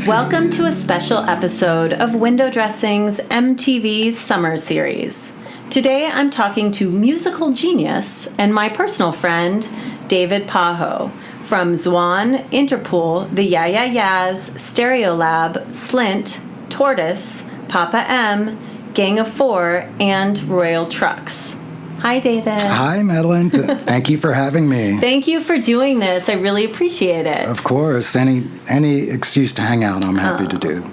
Welcome to a special episode of Window Dressing's MTV's Summer Series. Today I'm talking to musical genius and my personal friend, David Pajo, from Zwan, Interpol, the Yeah Yeah Yeahs, Stereolab, Slint, Tortoise, Papa M, Gang of Four, and Royal Trucks. Hi, David. Hi, Madeline. Thank you for having me. Thank you for doing this. I really appreciate it. Of course. Any excuse to hang out, I'm happy to do.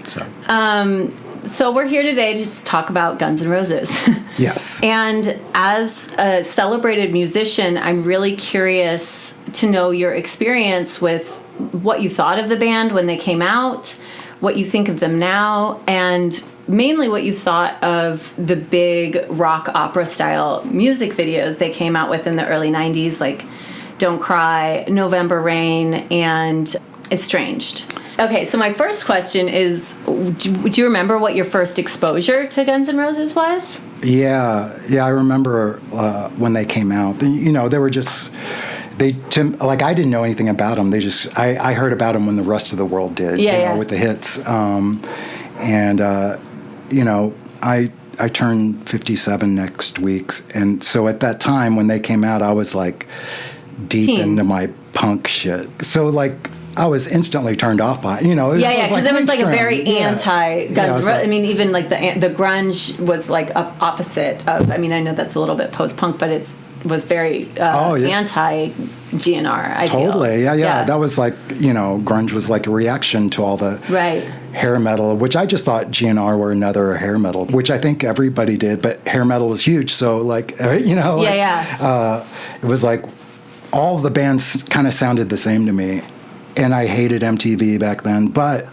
So we're here today to just talk about Guns N' Roses. Yes. And as a celebrated musician, I'm really curious to know your experience with what you thought of the band when they came out, what you think of them now, and mainly what you thought of the big rock opera style music videos they came out with in the early 90s, like Don't Cry, November Rain, and Estranged. Okay, so my first question is, do you remember what your first exposure to Guns N' Roses was? Yeah, I remember when they came out. You know, they were just... I didn't know anything about them. I heard about them when the rest of the world did, with the hits. I turned 57 next week, and so at that time when they came out, I was like deep into my punk shit. So like I was instantly turned off by it. Because there was like a very anti Guns N' Roses. I mean, even like the grunge was like opposite of. I mean, I know that's a little bit post punk, but was very anti GNR. I totally, feel. Yeah. That was like grunge was like a reaction to all the hair metal, which I just thought GNR were another hair metal, which I think everybody did, but hair metal was huge. So like it was like all the bands kind of sounded the same to me. And I hated MTV back then, but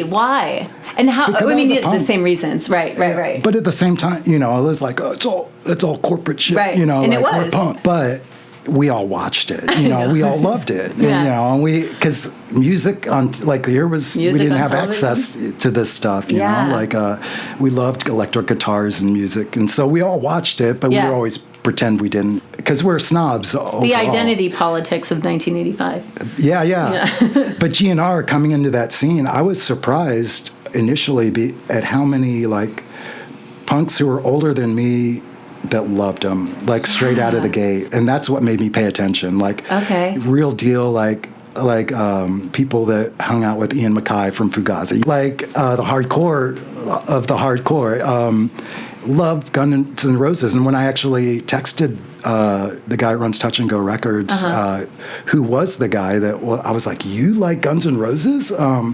why? And how? I mean, the same reasons, right. But at the same time, it was like it's all corporate shit, right? And like, it was, punk, but we all watched it, we all loved it, and because music on we didn't have access to this stuff, you know, we loved electric guitars and music, and so we all watched it, but we would always pretend we didn't because we're snobs overall. The identity politics of 1985. Yeah. But GNR coming into that scene, I was surprised initially at how many like punks who were older than me that loved them, like straight out of the gate, and that's what made me pay attention. Like, real deal, like people that hung out with Ian MacKaye from Fugazi, like the hardcore of the hardcore. Loved Guns N' Roses, and when I actually texted the guy who runs Touch and Go Records, who was the guy that I was like, "You like Guns N' Roses?" I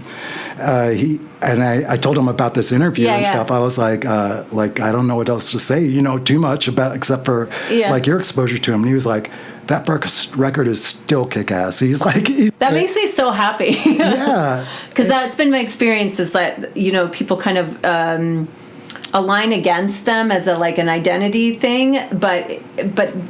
told him about this interview and stuff. I was like, I don't know what else to say, too much about except for like your exposure to him. And he was like, that record is still kick-ass. He's like... That makes me so happy. Yeah. Because that's been my experience is that, people kind of... align against them as an identity thing, but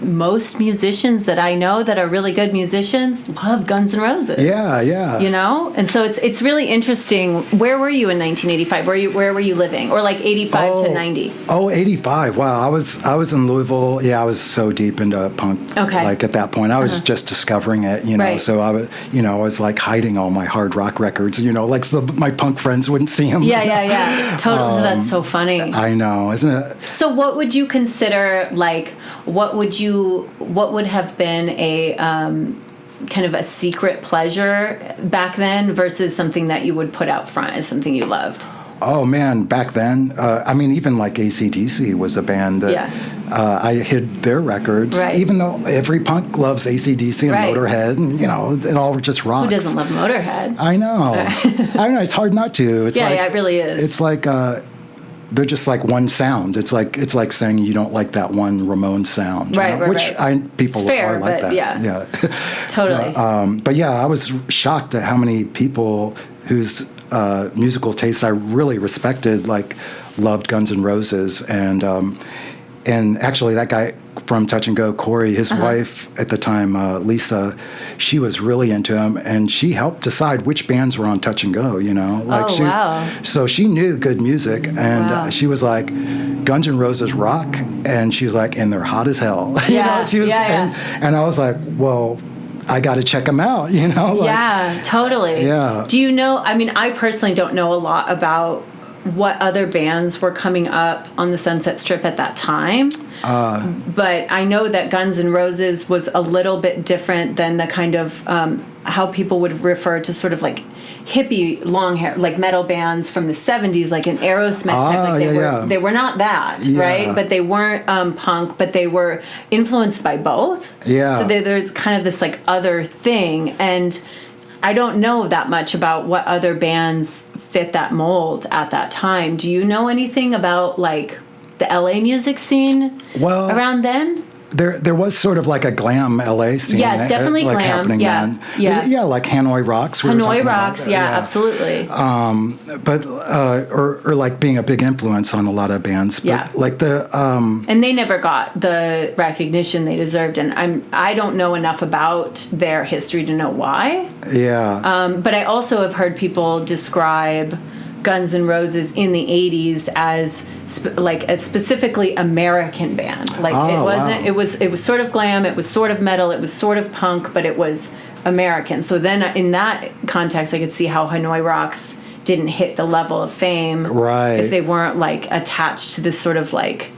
most musicians that I know that are really good musicians love Guns N' Roses. Yeah. And so it's really interesting. Where were you in 1985? Where were you living? Or like 85 to 90? Oh, 85. Wow, I was in Louisville. Yeah, I was so deep into punk. Okay. Like at that point, I was just discovering it. Right. So I was, I was like hiding all my hard rock records. So my punk friends wouldn't see them. Yeah. Totally. That's so funny. I know, isn't it? So what would you consider, what would have been a kind of a secret pleasure back then versus something that you would put out front as something you loved? Oh, man, back then, even like AC/DC was a band that I hid their records, even though every punk loves AC/DC and Motorhead, and, it all just rocks. Who doesn't love Motorhead? I know. It's hard not to. It's it really is. It's like... they're just like one sound. It's like saying you don't like that one Ramones sound, which people are like that. Yeah, totally. But I was shocked at how many people whose musical taste I really respected loved Guns N' Roses, and actually that guy from Touch and Go, Corey, his wife at the time, Lisa, she was really into him, and she helped decide which bands were on Touch and Go, wow. So she knew good music, and she was like, Guns N' Roses rock, and she was like, and they're hot as hell. Yeah, she was, and I was like, well, I got to check them out, Yeah, totally. Yeah. Do you know, I mean, I personally don't know a lot about what other bands were coming up on the Sunset Strip at that time. But I know that Guns N' Roses was a little bit different than the kind of how people would refer to sort of like hippie long hair, like metal bands from the 70s, like an Aerosmith type. Like they were not that, right? But they weren't punk, but they were influenced by both. Yeah. So there's kind of this like other thing. And I don't know that much about what other bands fit that mold at that time. Do you know anything about like the LA music scene around then? There was sort of like a glam LA scene. Yes, definitely like glam. Happening then. Yeah, like Hanoi Rocks. Hanoi Rocks, absolutely. But or like being a big influence on a lot of bands. But like and they never got the recognition they deserved, and I don't know enough about their history to know why. Yeah. But I also have heard people describe Guns N' Roses in the 80s as like a specifically American band. Like it wasn't. Wow. It was sort of glam. It was sort of metal. It was sort of punk, but it was American. So then in that context, I could see how Hanoi Rocks didn't hit the level of fame, right? If they weren't like attached to this sort of like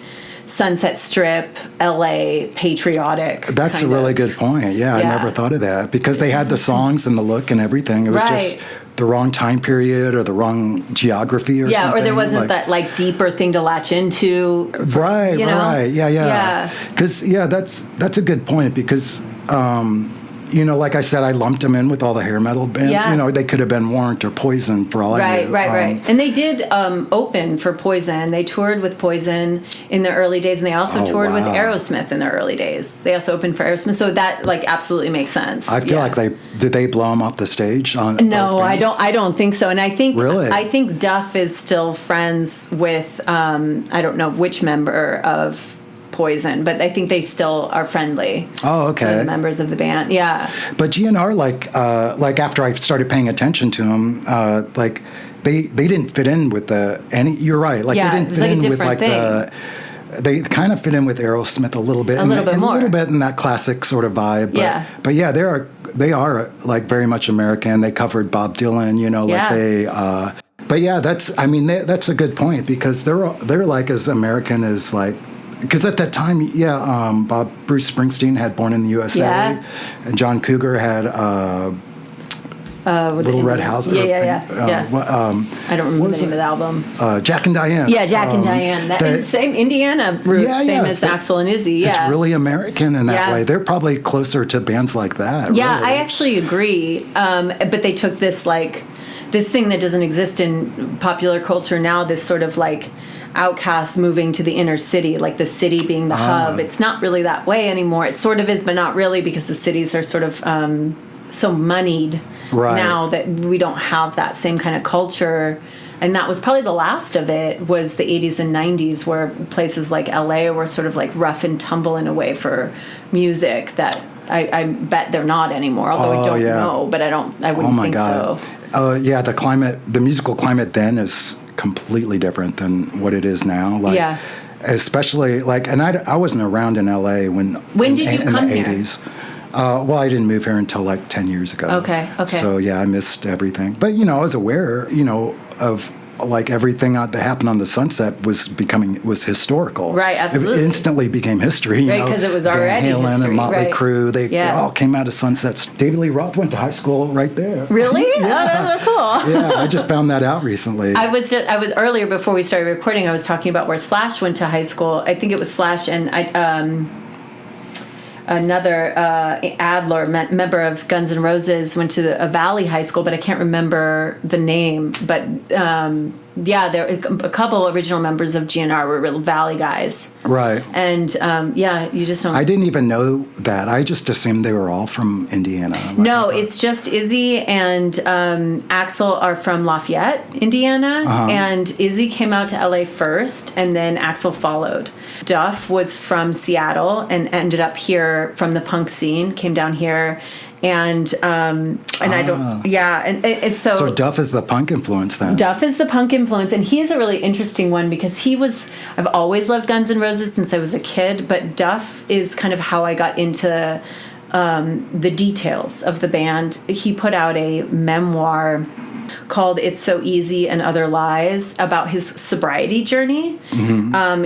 Sunset Strip, LA, patriotic. That's a really good point. Yeah, I never thought of that because they had the songs and the look and everything. It was just the wrong time period or the wrong geography or something. Or there wasn't that like deeper thing to latch into. Right. Yeah. Because that's a good point because. Like I said, I lumped them in with all the hair metal bands. Yeah. They could have been Warrant or Poison for all I knew. Right. And they did open for Poison. They toured with Poison in the early days, and they also toured with Aerosmith in the early days. They also opened for Aerosmith, so that like absolutely makes sense. I feel like did they blow them off the stage on? No, I don't think so. And I think really, I think Duff is still friends with I don't know which member of Poison, but I think they still are friendly. Oh, okay. So the members of the band, yeah. But GNR, like after I started paying attention to them, like they didn't fit in with you're right. Like they didn't fit in with like thing. They kind of fit in with Aerosmith a little bit, more, a little bit in that classic sort of vibe. But yeah, they are like very much American. They covered Bob Dylan, like they. But yeah, that's a good point because they're like as American as like. Because at that time, Bruce Springsteen had Born in the USA, and John Cougar had Little Red House. I don't remember the name of the album. Jack and Diane. Yeah, Jack and Diane. Same Indiana roots, same as Axl and Izzy. Yeah, it's really American in that way. They're probably closer to bands like that. Yeah, really. I actually agree. But they took this thing that doesn't exist in popular culture now. This sort of like outcasts moving to the inner city, like the city being the hub. It's not really that way anymore. It sort of is, but not really, because the cities are sort of so moneyed now that we don't have that same kind of culture. And that was probably the last of it, was the 80s and 90s, where places like LA were sort of like rough and tumble in a way for music that I bet they're not anymore, although I don't know, but I wouldn't think so. The musical climate then is completely different than what it is now. Especially and I wasn't around in LA when did you come in the here? 80s. I didn't move here until like 10 years ago. Okay. So I missed everything. But I was aware, of like everything that happened on the Sunset was historical. Right, absolutely. It instantly became history. Right, because it was already Van Halen history. and Motley Crue, they all came out of Sunsets. David Lee Roth went to high school right there. Really? Yeah. Oh, that's cool. Yeah, I just found that out recently. I was earlier before we started recording, I was talking about where Slash went to high school. I think it was Slash and another Adler, member of Guns N' Roses, went to a Valley High School, but I can't remember the name. But there a couple original members of GNR were real Valley guys. Right. And you just don't. I didn't even know that. I just assumed they were all from Indiana. No, it's just Izzy and Axl are from Lafayette, Indiana, and Izzy came out to LA first, and then Axl followed. Duff was from Seattle and ended up here from the punk scene, came down here. And I don't, and it's so. So Duff is the punk influence then. Duff is the punk influence, and he's a really interesting one because I've always loved Guns N' Roses since I was a kid, but Duff is kind of how I got into the details of the band. He put out a memoir called It's So Easy and Other Lies about his sobriety journey.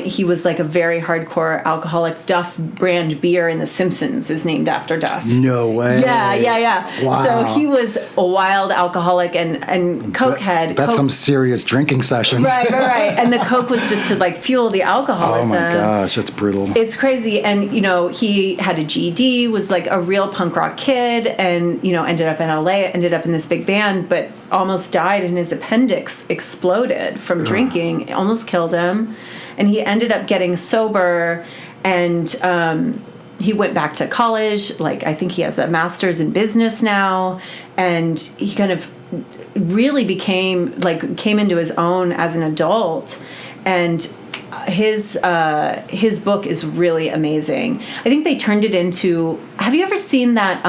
He was like a very hardcore alcoholic. Duff brand beer in The Simpsons is named after Duff. No way. Yeah. Wow. So he was a wild alcoholic and cokehead. That's some serious drinking sessions. Right. And the coke was just to like fuel the alcoholism. Oh my gosh, that's brutal. It's crazy. And, he had a GED, was like a real punk rock kid, and, ended up in LA, ended up in this big band, but almost died and his appendix exploded from drinking. It almost killed him. And he ended up getting sober, and he went back to college. Like, I think he has a master's in business now, and he kind of really came into his own as an adult. And his book is really amazing. I think they turned it into, have you ever seen that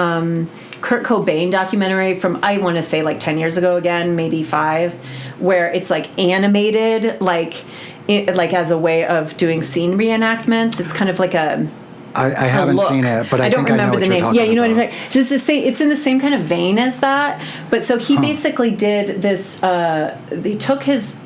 Kurt Cobain documentary from, I want to say like 10 years ago again, maybe 5, where it's like animated, like as a way of doing scene reenactments? It's kind of like I haven't seen it, but I don't think remember I know the what name. you're talking You know about. what I'm saying? So it's in the same kind of vein as that. But so he basically did this. He took his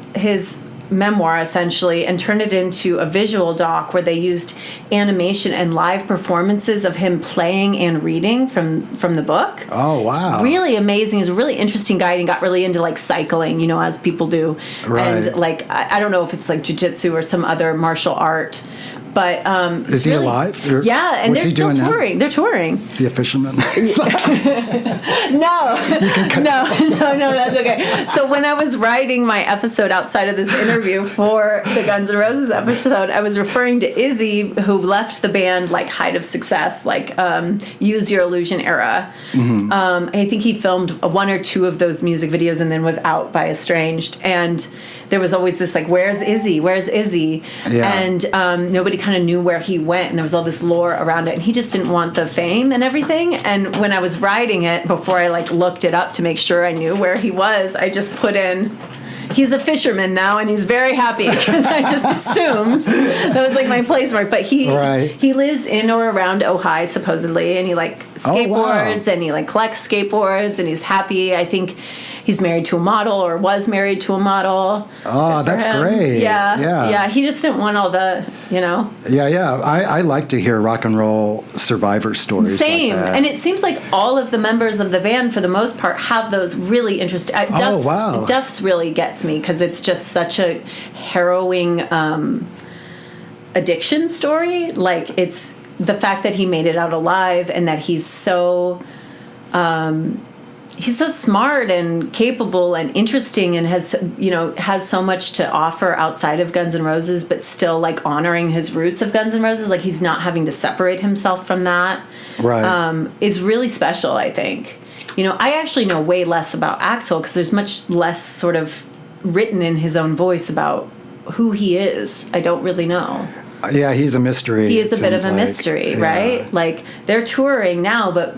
memoir essentially and turned it into a visual doc where they used animation and live performances of him playing and reading from the book. Oh, wow. Really amazing. He's a really interesting guy, and he got really into like cycling, as people do. Right. And like I don't know if it's like jiu-jitsu or some other martial art. But is he alive? Yeah, and What's they're he still doing touring. now? They're touring. Is he a fisherman? No, that's okay. So when I was writing my episode outside of this interview for the Guns N' Roses episode, I was referring to Izzy, who left the band like height of success, like Use Your Illusion era. I think he filmed 1 or 2 of those music videos and then was out by Estranged. And there was always this like, where's Izzy? Where's Izzy? Yeah. And nobody kind of knew where he went, and there was all this lore around it, and he just didn't want the fame and everything. And when I was writing it, before I like looked it up to make sure I knew where he was, I just put in, he's a fisherman now, and he's very happy, because I just assumed that was like my place mark. But he lives in or around Ojai supposedly, and he like skateboards, and he like collects skateboards, and he's happy. I think he's married to a model, or was married to a model. Oh, that's great. Yeah. He just didn't want all the, Yeah. I like to hear rock and roll survivor stories. Same. Like that. And it seems like all of the members of the band, for the most part, have those really interesting. Duff's really gets me, because it's just such a harrowing addiction story. Like, it's the fact that he made it out alive, and that he's so smart and capable and interesting, and has so much to offer outside of Guns N' Roses, but still like honoring his roots of Guns N' Roses. Like, he's not having to separate himself from that. Right. Is really special, I think. I actually know way less about Axl, because there's much less sort of written in his own voice about who he is. I don't really know. Yeah, he's a mystery. He is a bit of a mystery, right? Like, they're touring now, but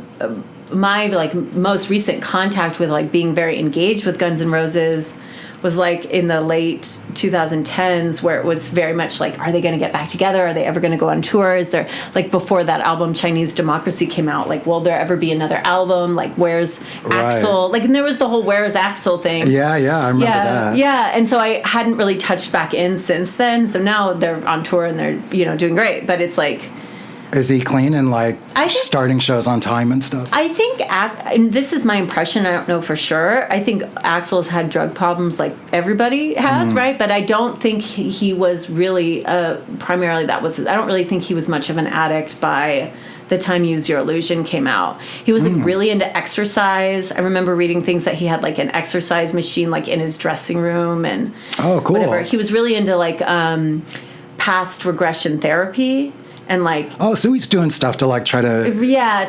my like most recent contact with like being very engaged with Guns N' Roses was like in the late 2010s, where it was very much like, are they going to get back together? Are they ever going to go on tour? Is there, like, before that album Chinese Democracy came out, like, will there ever be another album? Like, where's Axl? Like, and there was the whole where's Axl thing. Yeah, I remember that. Yeah, and so I hadn't really touched back in since then. So now they're on tour and they're, doing great. But it's like, is he clean and like starting shows on time and stuff? I think, and this is my impression, I don't know for sure, I think Axl's had drug problems like everybody has, right? But I don't think he was really, primarily I don't really think he was much of an addict by the time Use Your Illusion came out. He was like really into exercise. I remember reading things that he had like an exercise machine like in his dressing room and whatever. He was really into like past regression therapy. And like, so he's doing stuff to like try to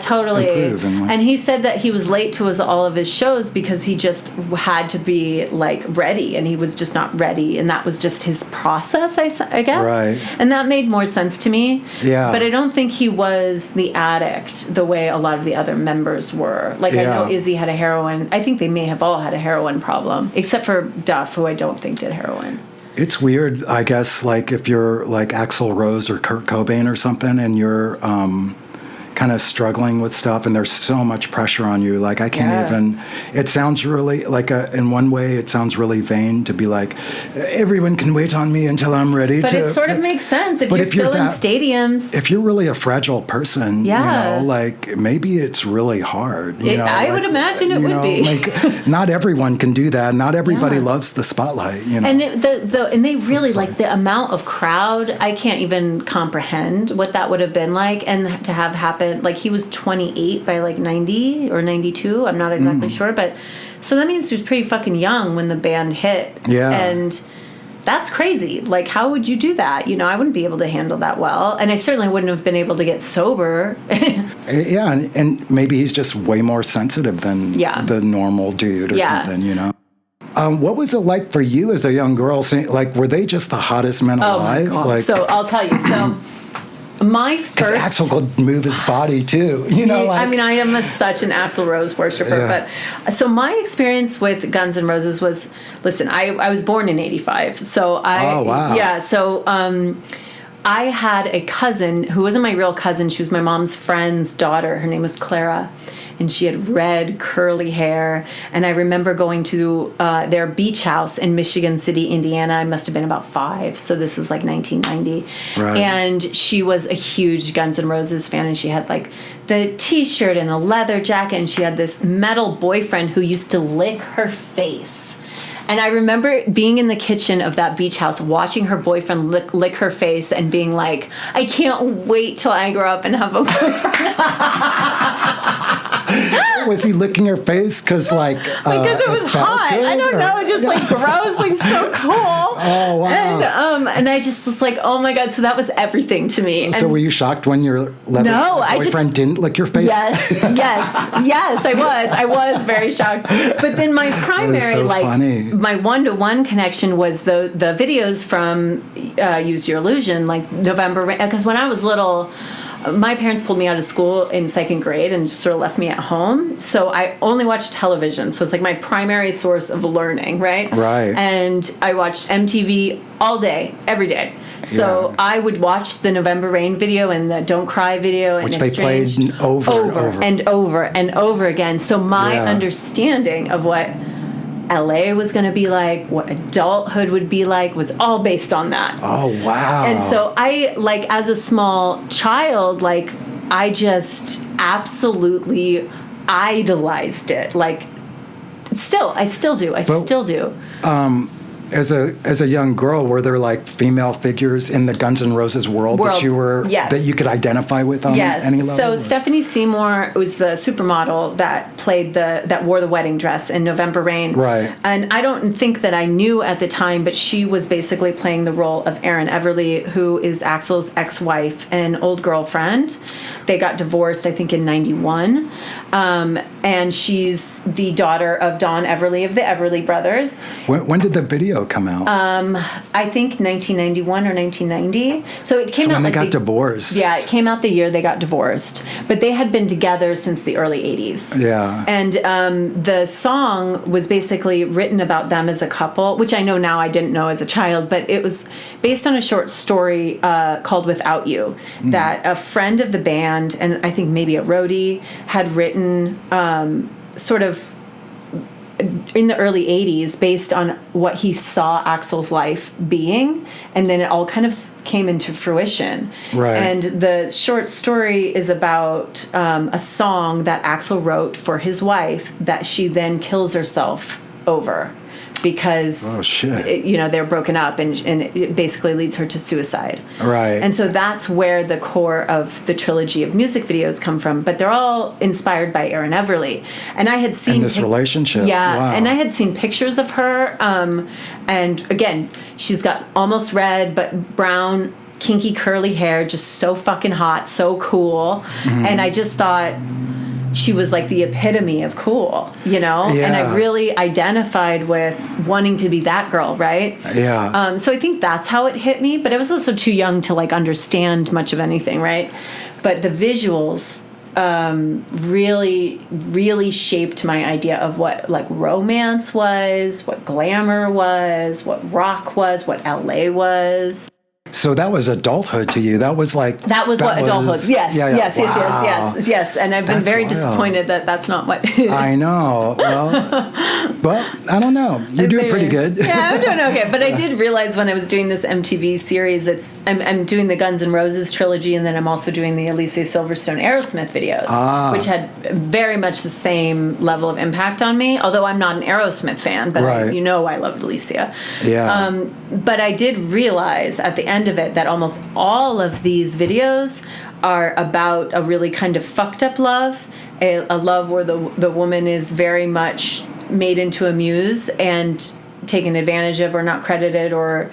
totally improve and he said that he was late to all of his shows because he just had to be like ready, and he was just not ready, and that was just his process, I guess, right? And that made more sense to me. But I don't think he was the addict the way a lot of the other members were. Like, I know Izzy had I think they may have all had a heroin problem, except for Duff, who I don't think did heroin. It's weird, I guess, like if you're like Axl Rose or Kurt Cobain or something, and you're kind of struggling with stuff and there's so much pressure on you. Like I can't even, it sounds really like in one way it sounds really vain to be like, everyone can wait on me until I'm ready but it sort of makes sense if you're filling stadiums. If you're really a fragile person, you know, like maybe it's really hard. You know, I would imagine it would be. Like not everyone can do that. Not everybody loves the spotlight, you know. And and they really like the amount of crowd, I can't even comprehend what that would have been like, and to have happened. Like he was 28 by like 90 or 92. I'm not exactly sure, but so that means he was pretty fucking young when the band hit. Yeah. And that's crazy. Like, how would you do that? You know, I wouldn't be able to handle that well. And I certainly wouldn't have been able to get sober. And maybe he's just way more sensitive than the normal dude or something, you know? What was it like for you as a young girl? Like, were they just the hottest men alive? My God. Like, so I'll tell you. So my first... Because Axl could move his body, too. You know, like, I mean, I am such an Axl Rose worshiper. But so my experience with Guns N' Roses was... Listen, I was born in 85. So Oh, wow. Yeah, so... I had a cousin who wasn't my real cousin. She was my mom's friend's daughter. Her name was Clara. And she had red, curly hair. And I remember going to their beach house in Michigan City, Indiana. I must have been about 5. So this was like 1990. Right. And she was a huge Guns N' Roses fan. And she had like the T-shirt and the leather jacket. And she had this metal boyfriend who used to lick her face. And I remember being in the kitchen of that beach house, watching her boyfriend lick her face and being like, I can't wait till I grow up and have a boyfriend. Was he licking her face because like because it was hot? I don't know, just like gross, like so cool. Oh wow! And I just was like, oh my God! So that was everything to me. So were you shocked when your boyfriend didn't lick your face? Yes, I was very shocked. But then my primary my one-to-one connection was the videos from Use Your Illusion, like November Rain, because when I was little. My parents pulled me out of school in 2nd grade and just sort of left me at home. So I only watched television. So it's like my primary source of learning, right? Right. And I watched MTV all day, every day. So I would watch the November Rain video and the Don't Cry video. Which they played over and over again. So my understanding of what LA was going to be like, what adulthood would be like, was all based on that. Oh, wow. And so I, like, as a small child, like, I just absolutely idolized it. Like, I still do. As a young girl, were there like female figures in the Guns N' Roses world that you were that you could identify with on any level? So Stephanie Seymour was the supermodel that played that wore the wedding dress in November Rain. Right. And I don't think that I knew at the time, but she was basically playing the role of Erin Everly, who is Axl's ex-wife and old girlfriend. They got divorced, I think, in 91. And she's the daughter of Don Everly of the Everly Brothers. When did the video come out? I think 1991 or 1990. So it came out when they got divorced. Yeah, it came out the year they got divorced. But they had been together since the early 80s. Yeah. And the song was basically written about them as a couple, which I know now, I didn't know as a child, but it was based on a short story called Without You, that a friend of the band, and I think maybe a roadie, had written sort of in the early 80s based on what he saw Axl's life being, and then it all kind of came into fruition. Right. And the short story is about a song that Axl wrote for his wife that she then kills herself over. Because they're broken up, and it basically leads her to suicide. Right. And so that's where the core of the trilogy of music videos come from. But they're all inspired by Erin Everly. And I had seen this relationship. Yeah. Wow. And I had seen pictures of her. And again, she's got almost red but brown, kinky curly hair, just so fucking hot, so cool. Mm-hmm. And I just thought she was like the epitome of cool, you know? Yeah. And I really identified with wanting to be that girl, right? Yeah. So I think that's how it hit me, but I was also too young to like understand much of anything, right? But the visuals really, really shaped my idea of what like romance was, what glamour was, what rock was, what LA was. So that was adulthood to you. That was like what adulthood. Yes, yeah, yes, wow. yes. And I've been That's very wild. disappointed that that's not what. I know. Well, I don't know. You're doing pretty good. Yeah, I'm doing okay. But I did realize when I was doing this MTV series, I'm doing the Guns N' Roses trilogy, and then I'm also doing the Alicia Silverstone Aerosmith videos, which had very much the same level of impact on me. Although I'm not an Aerosmith fan, but Right. I loved Alicia. Yeah. But I did realize at the end of it that almost all of these videos are about a really kind of fucked up love, a love where the woman is very much made into a muse and taken advantage of or not credited or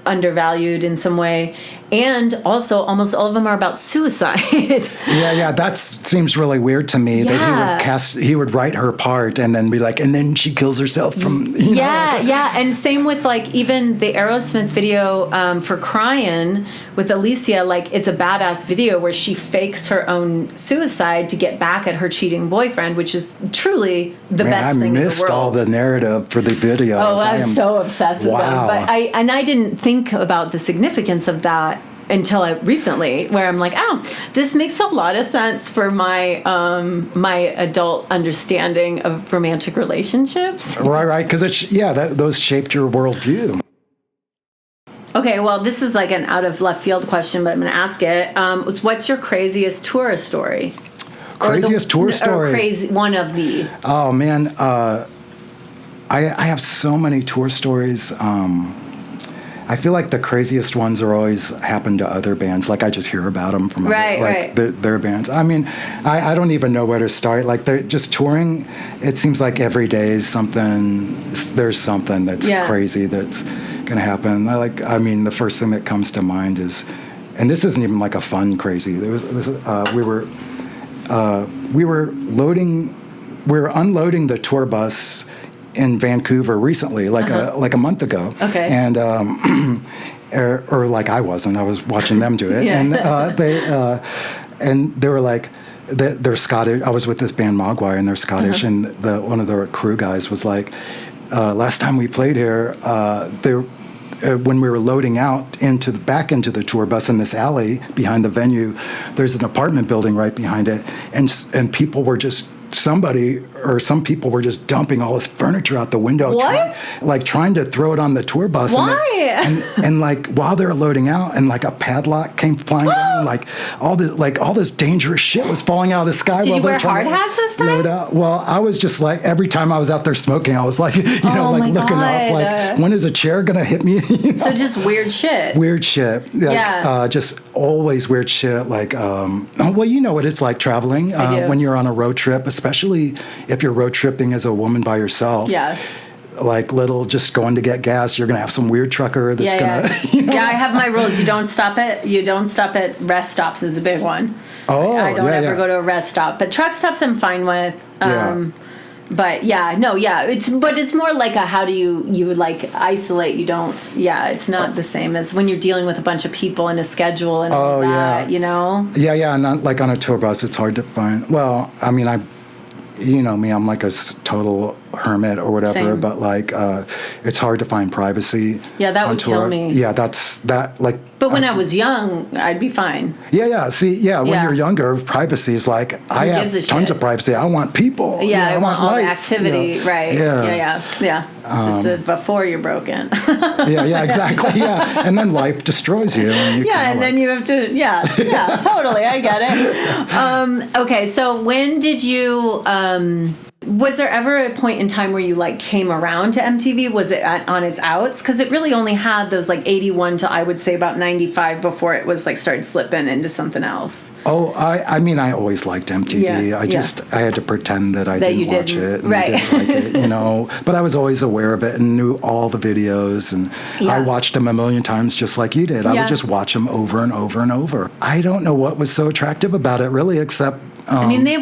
undervalued in some way. And also almost all of them are about suicide. Yeah, that seems really weird to me that he would write her part and then be like, and then she kills herself from, you know. Yeah. And same with like even the Aerosmith video for Crying with Alicia, like it's a badass video where she fakes her own suicide to get back at her cheating boyfriend, which is truly the best thing in the world. I missed all the narrative for the video. Oh, I was so obsessed with them. But I didn't think about the significance of that until recently, where I'm like, oh, this makes a lot of sense for my my adult understanding of romantic relationships. Right, because those shaped your worldview. Okay, well, this is like an out of left field question, but I'm going to ask it. What's your craziest tourist story? Craziest tourist story? Or crazy one of the. Oh man, I have so many tour stories. I feel like the craziest ones are always happen to other bands. Like I just hear about them from their bands. I mean, I don't even know where to start. Like they're just touring. It seems like every day is there's something that's crazy that's going to happen. I mean, the first thing that comes to mind is, and this isn't even like a fun crazy. There was we were unloading the tour bus in Vancouver recently, like a month ago. Okay. And or like I was watching them do it. And they were like, they're Scottish. I was with this band Mogwai, and they're Scottish. And one of the crew guys was like, last time we played here, when we were loading out back into the tour bus in this alley behind the venue, there's an apartment building right behind it, and people were just some people were just dumping all this furniture out the window. Trying to throw it on the tour bus. Why? And like while they were loading out, and like a padlock came flying down, like all this dangerous shit was falling out of the sky. Did you wear hard hats this time? Load out. Well, I was just like, every time I was out there smoking, I was like, looking up, like, when is a chair gonna hit me? So just weird shit. Weird shit. Just always weird shit. Like, well, you know what it's like traveling when you're on a road trip, especially if you're road tripping as a woman by yourself. Yeah. Like just going to get gas, you're gonna have some weird trucker that's gonna. Yeah, I have my rules. You don't stop at rest stops is a big one. Oh, I don't ever go to a rest stop, but truck stops I'm fine with. But it's more like how do you like isolate? You don't. Yeah, it's not the same as when you're dealing with a bunch of people and a schedule and all that. You know. Yeah, not like on a tour bus. It's hard to find. Well, I mean, you know me, I'm like a total hermit or whatever. Same. But like, it's hard to find privacy. Yeah, that would kill me. Yeah, that like. But when I was young, I'd be fine. Yeah. See, when you're younger, pricy is like, I have tons of privacy. I want people. Yeah, I want all lights, the activity. Right. Yeah. This is before you're broken. Yeah, exactly. Yeah, and then life destroys you. And then you have to. Yeah, totally. I get it. Okay, so when did you? Was there ever a point in time where you like came around to MTV? Was it on its outs? Because it really only had those like 81 to I would say about 95 before it was like started slipping into something else. Oh, I mean, I always liked MTV. I had to pretend that I didn't watch it. And right. didn't like it, you know. But I was always aware of it and knew all the videos. And I watched them a million times just like you did. I would just watch them over and over and over. I don't know what was so attractive about it really, except... I mean, they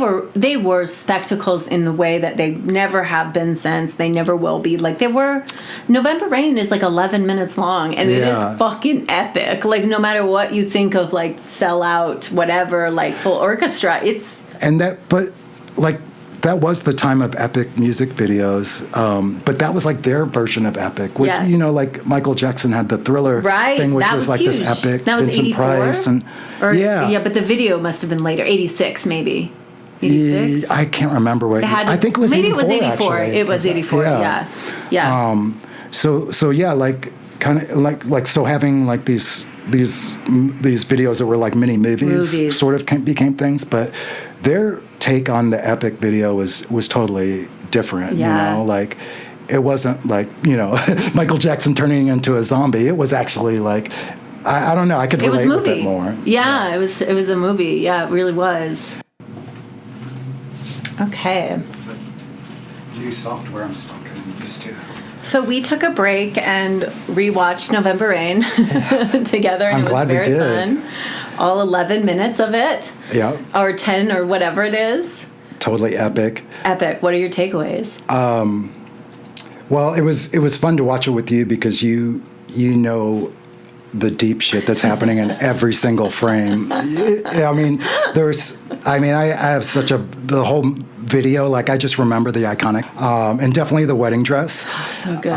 were spectacles in the way that they never have been since. They never will be. Like they were. November Rain is like 11 minutes long, and it is fucking epic. Like no matter what you think of, like sell out, whatever, like full orchestra, it's. And that, but like that was the time of epic music videos, but that was like their version of epic. Which, Yeah. you know, like Michael Jackson had the Thriller Right, thing, which that was was like huge. this epic. That was Vincent 84? Price and Yeah, but the video must have been later, 86 maybe. 86? I can't remember what. I think it was maybe 84, it was 84. actually. It was 84. Yeah. So yeah, like kind of like so having like these videos that were like mini movies. Sort of became things, but their take on the epic video was totally different. Yeah. You know, like it wasn't like, you know, Michael Jackson turning into a zombie. It was actually like, I don't know, I could relate with it more. Yeah, it was a movie. Yeah, it really was. Okay. It's a new software I'm still getting used to. So we took a break and rewatched November Rain together, and I'm it was glad we very did. fun. All 11 minutes of it. Yeah. Or 10 or whatever it is. Totally epic. Epic. What are your takeaways? Well, it was fun to watch it with you because you know the deep shit that's happening in every single frame. I mean, I have the whole video, like I just remember the iconic, and definitely the wedding dress. Oh, so good.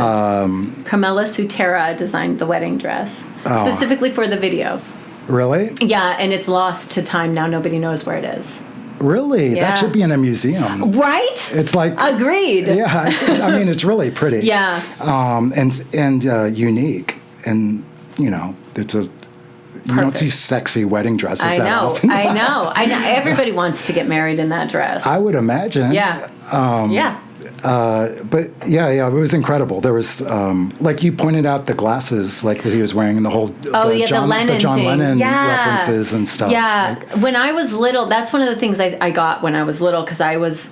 Carmela Sutera designed the wedding dress specifically for the video. Really? Yeah, and it's lost to time now. Nobody knows where it is. Really? Yeah. That should be in a museum. Right? It's like... Agreed. Yeah. It's really pretty. Yeah. And unique. And, you know, it's a... You don't see sexy wedding dresses that often. I know. Everybody wants to get married in that dress. I would imagine. Yeah. Yeah. But yeah, it was incredible. There was, like you pointed out, the glasses like that he was wearing, and the whole the John thing. Lennon references and stuff. Yeah, when I was little, that's one of the things I got when I was little, because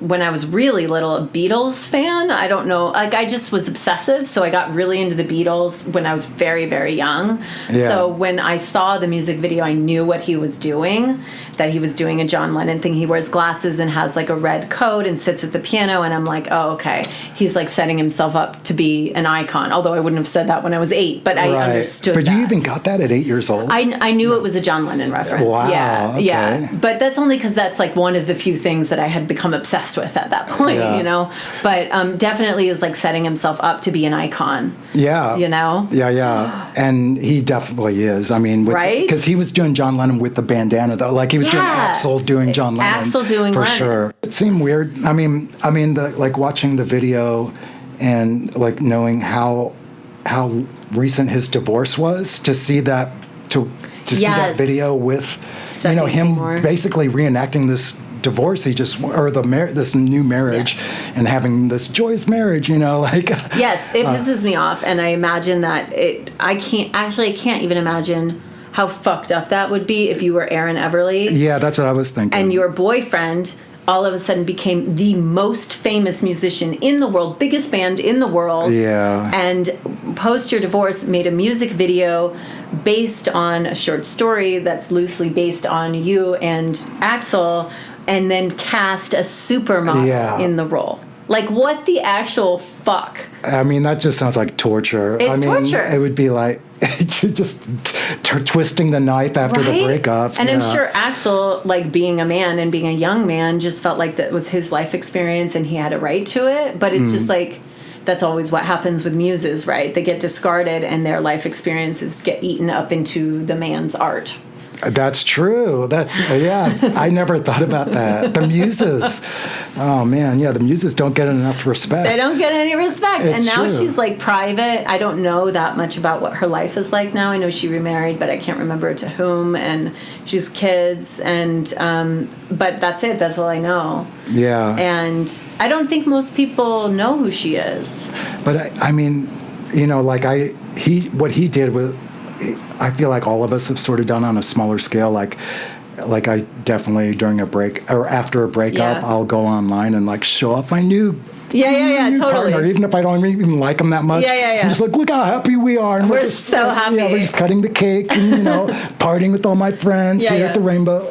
when I was really little, a Beatles fan. I don't know, like I just was obsessive, so I got really into the Beatles when I was very, very young. Yeah. So when I saw the music video, I knew what he was doing, that he was doing a John Lennon thing. He wears glasses and has like a red coat and sits at the piano, and I'm like, oh, okay. He's like setting himself up to be an icon, although I wouldn't have said that when I was 8, but I understood But that. you even got that at 8 years old? I knew it was a John Lennon reference. Wow, Yeah, okay. yeah. But that's only because that's like one of the few things that I had become obsessed with at that point, you know? But definitely is like setting himself up to be an icon. Yeah. You know? Yeah. And he definitely is. I mean, right? Because he was doing John Lennon with the bandana, though. Like he was doing Axl doing John Lennon. Axl doing for Lennon. sure. It seemed weird. I mean, like watching the video and like knowing how recent his divorce was, to see that see that video with Stephanie him Seymour. basically reenacting this divorce this new marriage, and having this joyous marriage, like yes, it pisses me off, and I imagine that I can't even imagine how fucked up that would be if you were Aaron Everly. Yeah, that's what I was thinking. And your boyfriend all of a sudden became the most famous musician in the world, biggest band in the world. Yeah. And post your divorce, made a music video based on a short story that's loosely based on you and Axl, and then cast a supermodel in the role. Like, what the actual fuck? I mean, that just sounds like torture. It's torture. It would be like just twisting the knife after the breakup. And I'm sure Axl, like being a man and being a young man, just felt like that was his life experience and he had a right to it. But it's just like, that's always what happens with muses, right? They get discarded and their life experiences get eaten up into the man's art. That's true. I never thought about that. The muses. Oh, man. Yeah, the muses don't get enough respect. They don't get any respect. It's and now true. she's like private. I don't know that much about what her life is like now. I know she remarried, but I can't remember to whom. And she's kids. And but that's it. That's all I know. Yeah. And I don't think most people know who she is. But I mean, like what he did with, I feel like all of us have sort of done on a smaller scale. Like I definitely during a break or after a breakup, I'll go online and like show up my new totally partner, even if I don't even like them that much. I'm just like, look how happy we are, and we're just so happy. Yeah, we're just cutting the cake and partying with all my friends here at the Rainbow.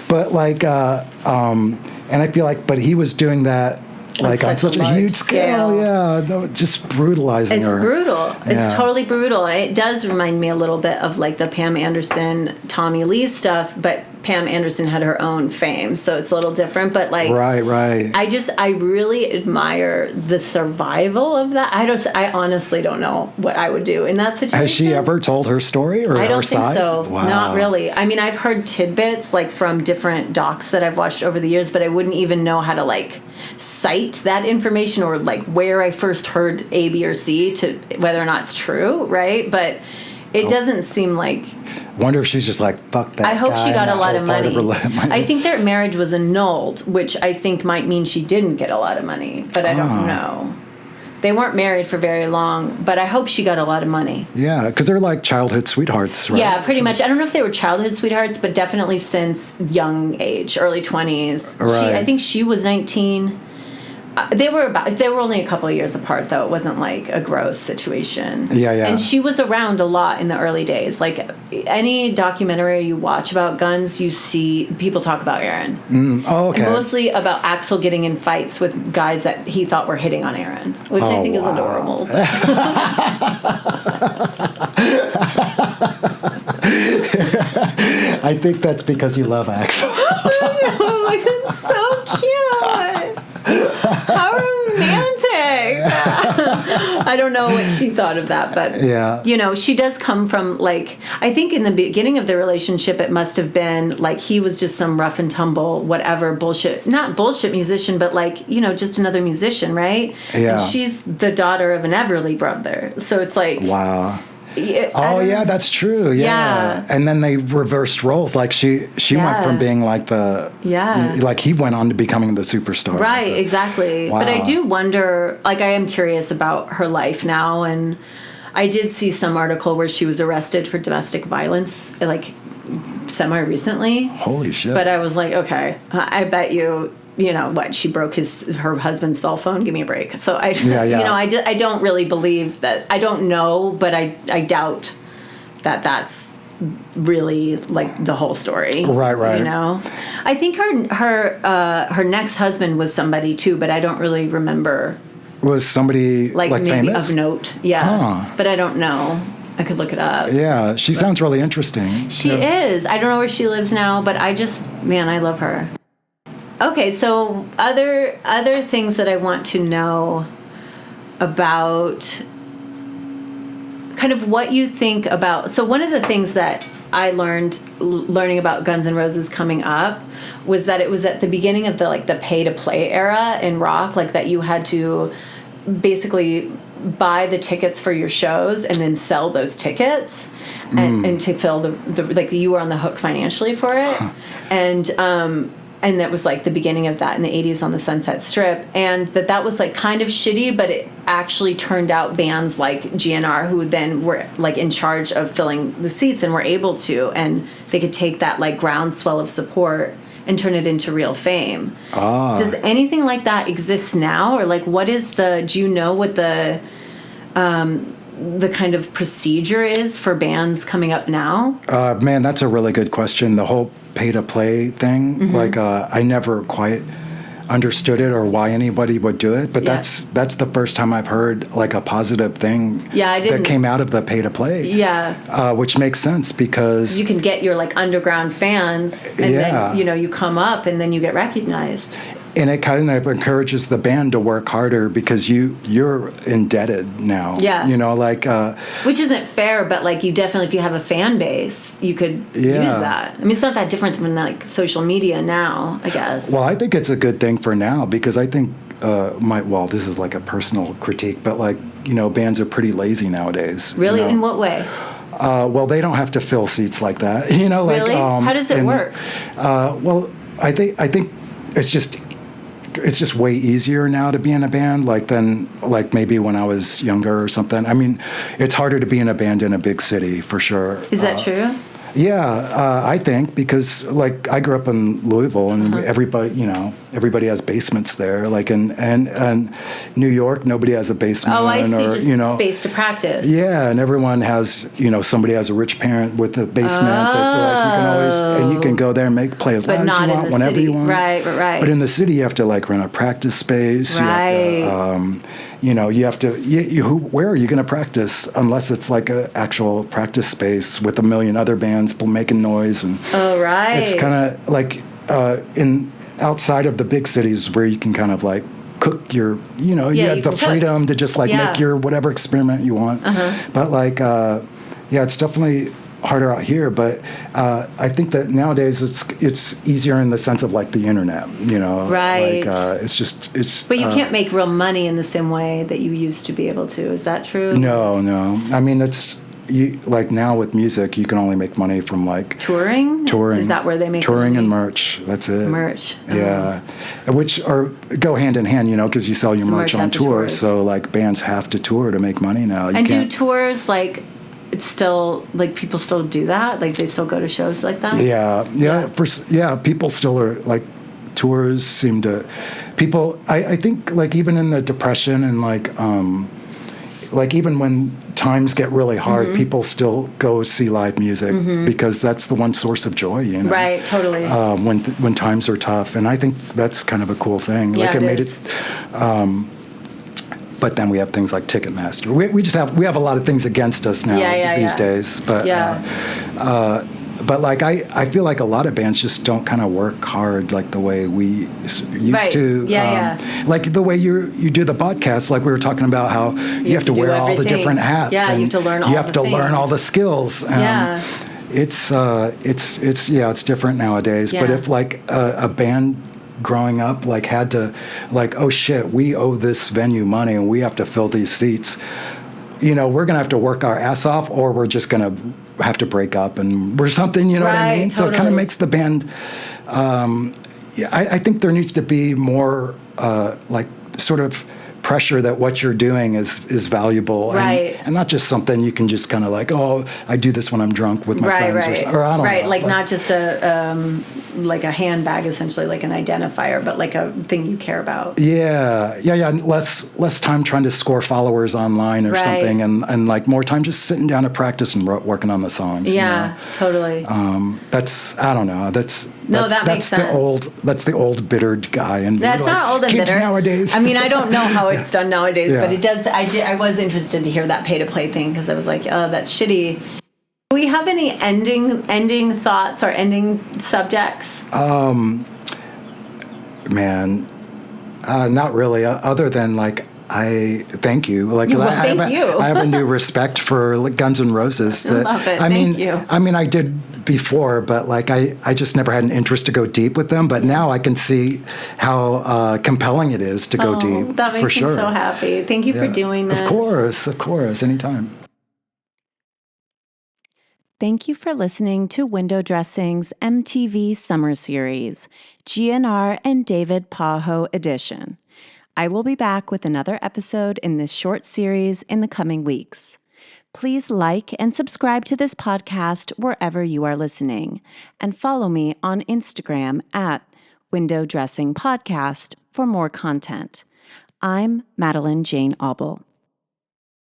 But like, and I feel like, but he was doing that. Like on such a huge scale. Just brutalizing her. It's brutal. It's totally brutal. It does remind me a little bit of like the Pam Anderson, Tommy Lee stuff, but Pam Anderson had her own fame, so it's a little different. But like, right. I really admire the survival of that. I honestly don't know what I would do in that situation. Has she ever told her story or I don't her think side? so. Wow. Not really. I mean, I've heard tidbits like from different docs that I've watched over the years, but I wouldn't even know how to like cite that information or like where I first heard A, B, or C to whether or not it's true, right? But it doesn't seem like. Wonder if she's just like, fuck that. I hope guy she got a and lot that of whole money. part of her I think their marriage was annulled, which I think might mean she didn't get a lot of money, but I don't know. They weren't married for very long, but I hope she got a lot of money. Yeah, because they're like childhood sweethearts, right? Yeah, pretty much. I don't know if they were childhood sweethearts, but definitely since young age, early 20s. Right. I think she was 19. They were only a couple of years apart, though. It wasn't like a gross situation. Yeah. And she was around a lot in the early days. Like any documentary you watch about guns, you see people talk about Aaron. Oh, okay. And mostly about Axel getting in fights with guys that he thought were hitting on Aaron, which I think is adorable. I think that's because you love Axel. Oh my God, it's so cute. How romantic. I don't know what she thought of that, but Yeah. you know, she does come from like, I think in the beginning of the relationship, it must have been like he was just some rough and tumble, whatever not bullshit musician, but like, you know, just another musician, right? Yeah. And she's the daughter of an Everly brother. So it's like, Wow. Oh yeah, that's true. Yeah. And then they reversed roles. Like she went from being like like he went on to becoming the superstar. Right, exactly. Wow. But I do wonder, like I am curious about her life now, and I did see some article where she was arrested for domestic violence, like semi-recently. Holy shit. But I was like, okay, I bet you know what, she broke her husband's cell phone. Give me a break. So I, you know, I don't really believe that. I don't know, but I doubt that that's really like the whole story. Right. You know, I think her next husband was somebody too, but I don't really remember. Was somebody like maybe famous? of note? Yeah, but I don't know. I could look it up. Yeah, she sounds really interesting. She is. I don't know where she lives now, but I love her. Okay, so other things that I want to know about kind of what you think about. So one of the things that I learning about Guns N' Roses coming up was that it was at the beginning of the pay to play era in rock, like that you had to basically buy the tickets for your shows and then sell those tickets and to fill the like you were on the hook financially for it. And that was like the beginning of that in the 80s on the Sunset Strip, and that was like kind of shitty, but it actually turned out bands like GNR, who then were like in charge of filling the seats and were able to, and they could take that like groundswell of support and turn it into real fame. Does anything like that exist now, or like do you know what the kind of procedure is for bands coming up now? Man, that's a really good question. The whole pay-to-play thing, I never quite understood it or why anybody would do it, but that's the first time I've heard like a positive thing that came out of the pay-to-play. Yeah. Which makes sense because you can get your like underground fans, and then you come up and then you get recognized. And it kind of encourages the band to work harder because you're indebted now. Yeah. You know, like... which isn't fair, but like you definitely, if you have a fan base, you could use that. I mean, it's not that different than like social media now, I guess. Well, I think it's a good thing for now because I think this is like a personal critique, but like, you know, bands are pretty lazy nowadays. Really? You know? In what way? Well, they don't have to fill seats like that. You know, like... Really? How does it work? Well, I think it's just way easier now to be in a band than maybe when I was younger or something. I mean, it's harder to be in a band in a big city for sure. Is that true? Yeah, I think because like I grew up in Louisville and everybody has basements there. Like in New York, nobody has a basement. Oh, I see. Just space to practice. Yeah, and everyone has somebody has a rich parent with a basement that you can go there and play as loud as you want whenever you want. Right. But in the city, you have to like rent a practice space. Right. you have to, where are you going to practice unless it's like an actual practice space with a million other bands making noise? And oh, right. it's kind of like outside of the big cities where you can kind of like cook your, you have the freedom to just like make your whatever experiment you want. But like, it's definitely harder out here, but I think that nowadays it's easier in the sense of like the internet, right? Like it's. But you can't make real money in the same way that you used to be able to. Is that true? No. I mean, like now with music, you can only make money from like touring. Is that where they make touring money? And merch? That's it. Merch. Yeah, which go hand in hand, because you sell your merch on tour. So like bands have to tour to make money now. And do tours like? It's still like people still do that, like they still go to shows like that. People still are like tours seem to people. I think like even in the Depression and like even when times get really hard, people still go see live music because that's the one source of joy. Right, totally. When times are tough, and I think that's kind of a cool thing. Yeah, like it made is. it. But then we have things like Ticketmaster. We have a lot of things against us now these days. But but like I feel like a lot of bands just don't kind of work hard like the way we used to. Like the way you do the podcast. Like we were talking about how you have to wear all the different hats. Yeah, you have to learn all. You have to learn all the skills. It's different nowadays. Yeah. But if like a band growing up like had to like, oh shit, we owe this venue money and we have to fill these seats, we're gonna have to work our ass off, or we're just gonna have to break up and or something, what I mean? Totally. So it kind of makes the band I think there needs to be more like sort of pressure that what you're doing is valuable, and not just something you can just kind of like, oh, I do this when I'm drunk with my friends, or I don't know. Like not just like a handbag, essentially, like an identifier, but like a thing you care about. Less time trying to score followers online or something, and like more time just sitting down to practice and working on the songs. Totally. That's, I don't know, that makes sense. That's the old bittered guy, and that's not old and bitter nowadays. I mean, I don't know how it's done nowadays, but it does. I was interested to hear that pay to play thing because I was like, oh, that's shitty. Do we have any ending thoughts or ending subjects? Man, not really. Other than like, I thank you. Like, I have a new respect for Guns N' Roses. I love it. Thank you. I mean, I did before, but like, I just never had an interest to go deep with them. But now I can see how compelling it is to go deep. That makes me so happy. Thank you for doing this. Of course, anytime. Thank you for listening to Window Dressing's MTV Summer Series, GNR and David Pajo Edition. I will be back with another episode in this short series in the coming weeks. Please like and subscribe to this podcast wherever you are listening, and follow me on Instagram at Window Dressing Podcast for more content. I'm Madeline Jane Auble.